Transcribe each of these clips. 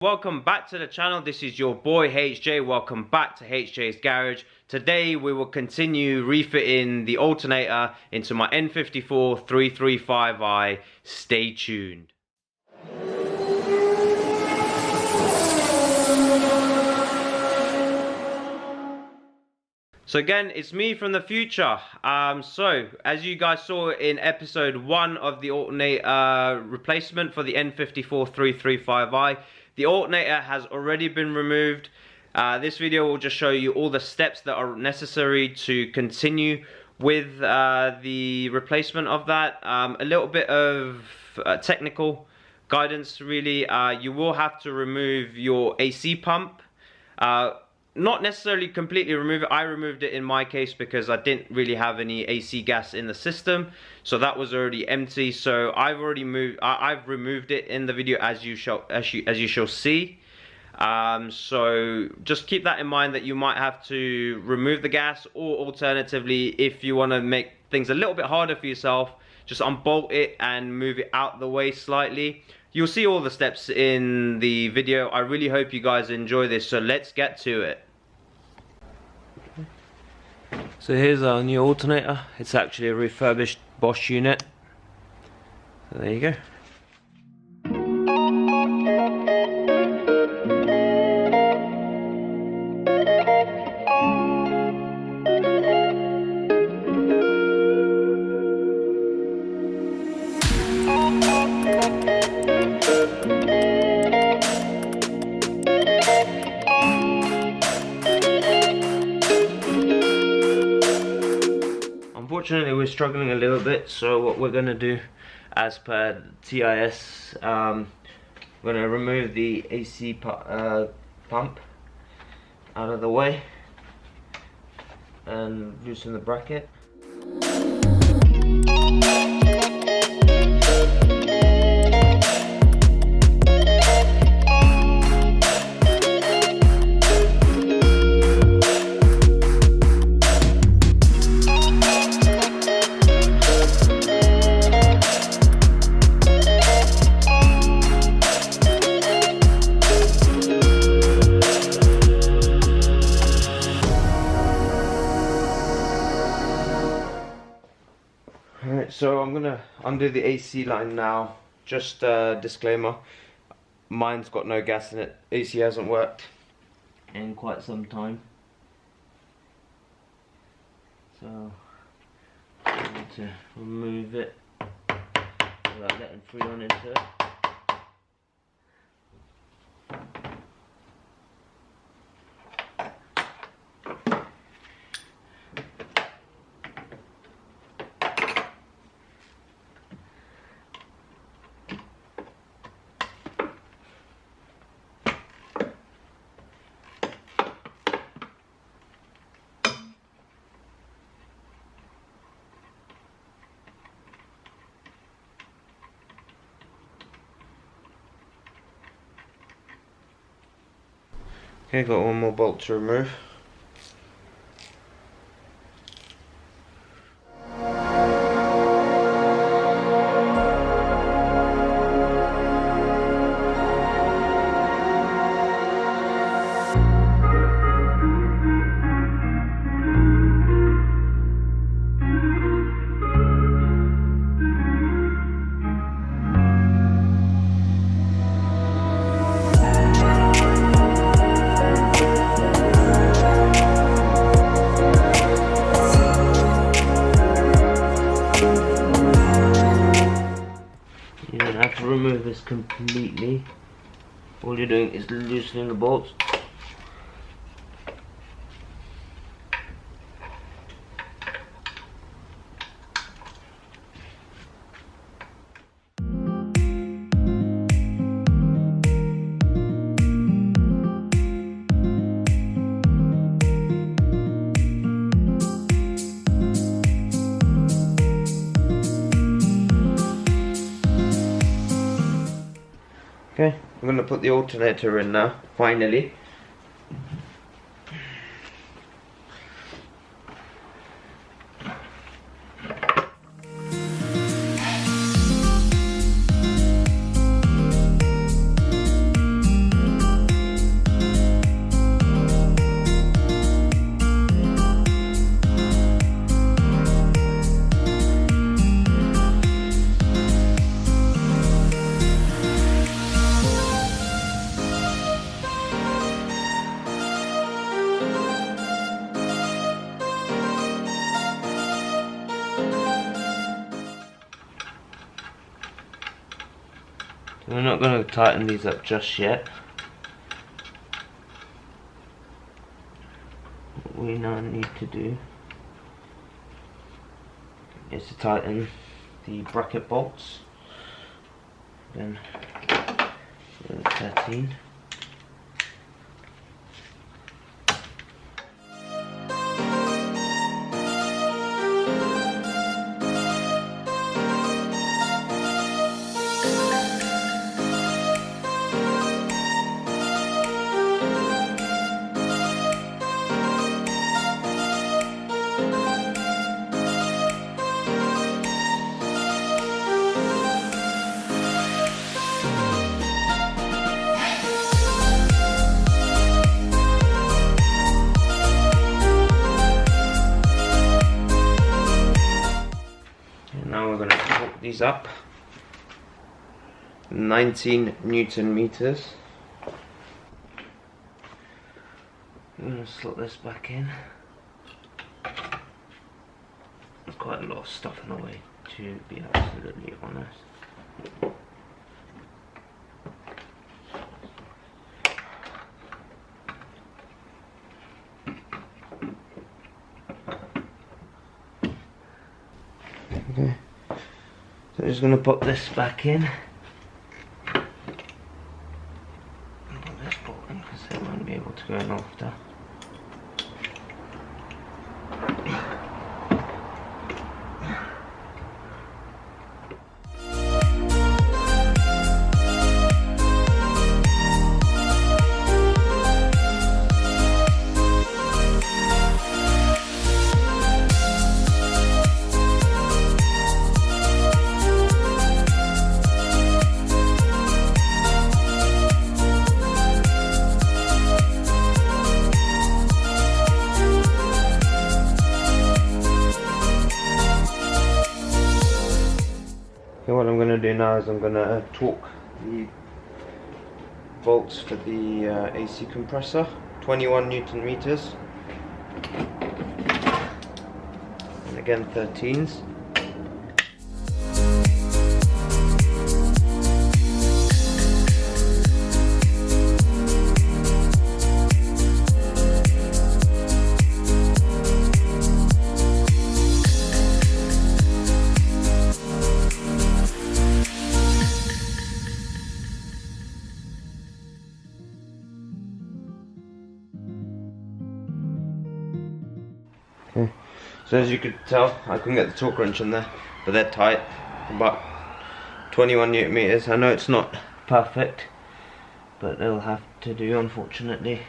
Welcome back to the channel. This is your boy HJ. Welcome back to HJ's Garage. Today we will continue refitting the alternator into my N54 335i. Stay tuned. So again, it's me from the future. So as you guys saw in episode 1 of the alternator replacement for the N54 335i, the alternator has already been removed. This video will just show you all the steps that are necessary to continue with the replacement of that. A little bit of technical guidance really. You will have to remove your AC pump. Not necessarily completely remove it. I removed it in my case because I didn't really have any AC gas in the system, so that was already empty. So I've removed it in the video as you shall see. So just keep that in mind, that you might have to remove the gas, or alternatively, if you want to make things a little bit harder for yourself, just unbolt it and move it out the way slightly. You'll see all the steps in the video. I really hope you guys enjoy this, so let's get to it. So here's our new alternator. It's actually a refurbished Bosch unit. So there you go. Unfortunately, we're struggling a little bit, so what we're going to do, as per TIS, we're going to remove the AC pump out of the way and loosen the bracket. Alright, so I'm gonna undo the AC line now. Just disclaimer, mine's got no gas in it. AC hasn't worked in quite some time, so I need to remove it without letting Freon into it. Okay, got one more bolt to remove. Remove this completely. All you're doing is loosening the bolts. Okay, I'm going to put the alternator in now, finally. we're not going to tighten these up just yet. What we now need to do is to tighten the bracket bolts. Then 13. These up 19 Newton meters. I'm going to slot this back in. There's quite a lot of stuff in the way, to be absolutely honest. Okay. So I'm just going to pop this back in. Put this bolt in because it won't be able to go in after. What I'm going to do now is I'm going to torque the bolts for the AC compressor, 21 Newton meters, and again 13s. Okay. So as you could tell, I couldn't get the torque wrench in there, but they're tight, about 21 Newton meters. I know it's not perfect, but it'll have to do, unfortunately.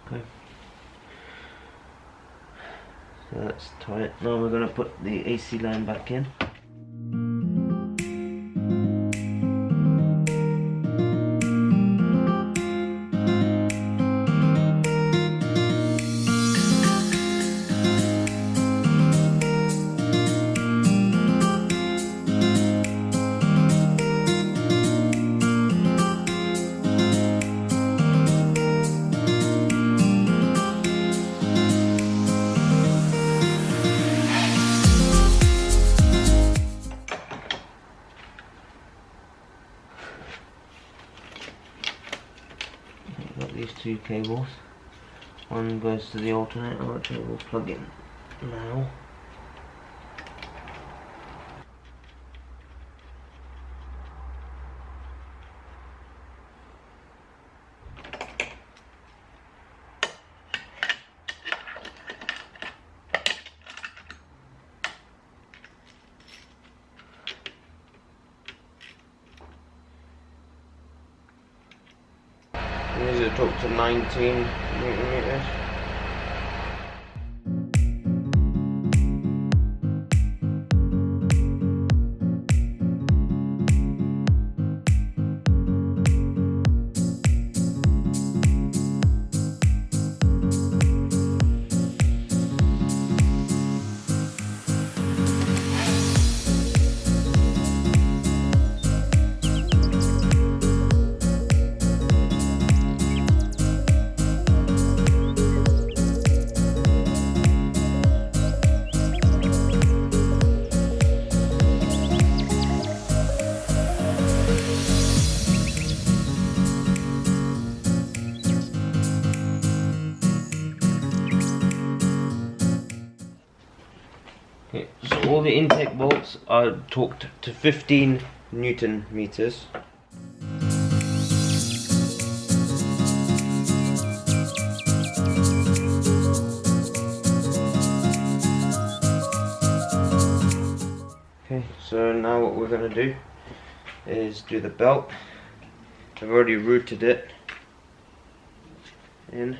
Okay. So that's tight. Now we're going to put the AC line back in. Got these two cables. One goes to the alternator, which I will plug in now. These are torqued to 19 Newton meters. volts are torqued to 15 Newton meters. Okay, so now what we're going to do is do the belt. I've already routed it in.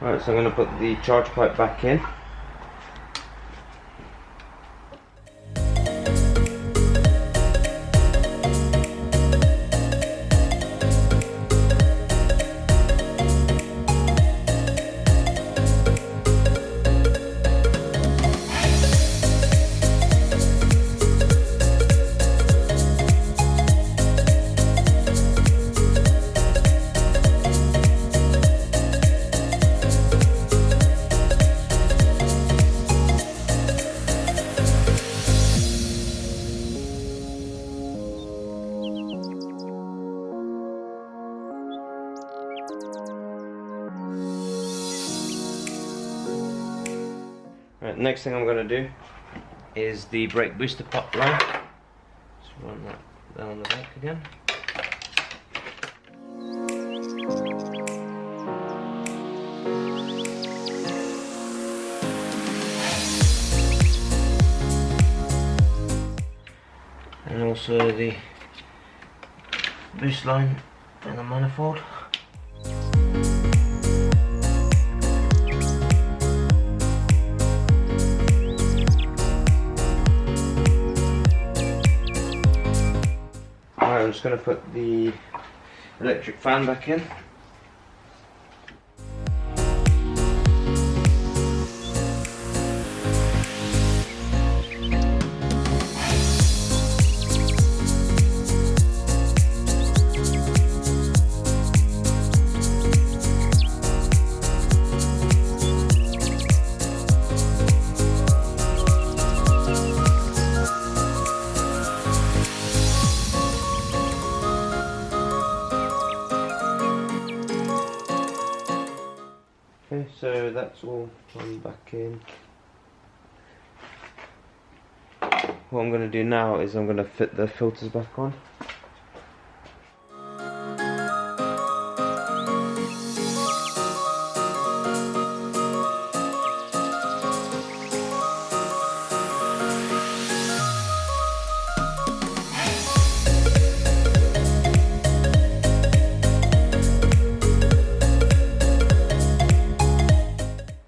Alright, so I'm going to put the charge pipe back in. Right, next thing I'm going to do is the brake booster pop line. Just run that down the back again. And also the boost line and the manifold. I'm just going to put the electric fan back in. Okay, so that's all gone back in. What I'm going to do now is I'm going to fit the filters back on.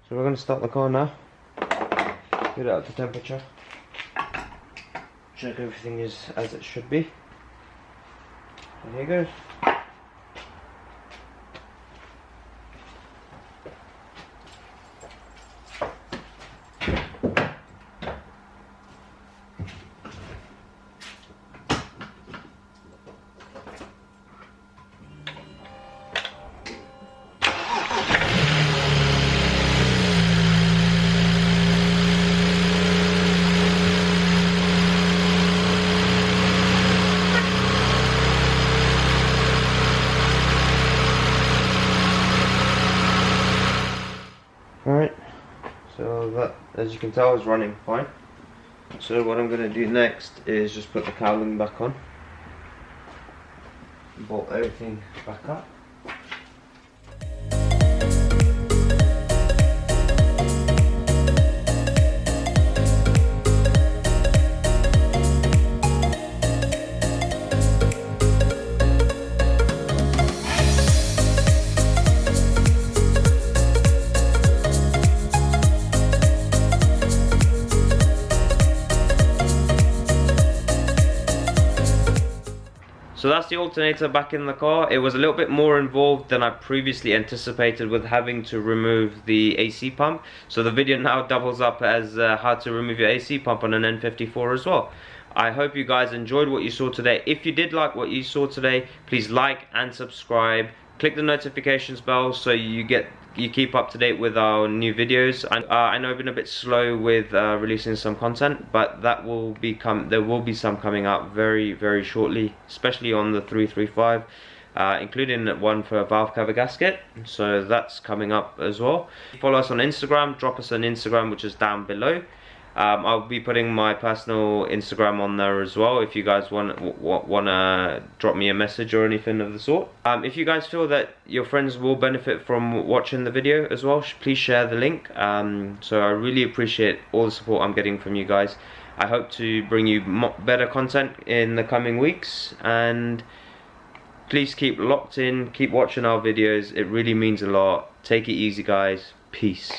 We're going to start the car now, get it up to temperature, check everything is as it should be, and here goes. Alright, so that, as you can tell, is running fine. So what I'm going to do next is just put the cowling back on, bolt everything back up. So that's the alternator back in the car. It was a little bit more involved than I previously anticipated with having to remove the AC pump. So the video now doubles up as how to remove your AC pump on an N54 as well. I hope you guys enjoyed what you saw today. If you did like what you saw today, please like and subscribe. Click the notifications bell so you get you keep up to date with our new videos. I know I've been a bit slow with releasing some content, but there will be some coming up very shortly, especially on the 335, including one for a valve cover gasket. So that's coming up as well. Follow us on Instagram, drop us an Instagram, which is down below. I'll be putting my personal Instagram on there as well if you guys want to drop me a message or anything of the sort. If you guys feel that your friends will benefit from watching the video as well, please share the link. So I really appreciate all the support I'm getting from you guys. I hope to bring you better content in the coming weeks, and please keep locked in, keep watching our videos. It really means a lot. Take it easy, guys. Peace.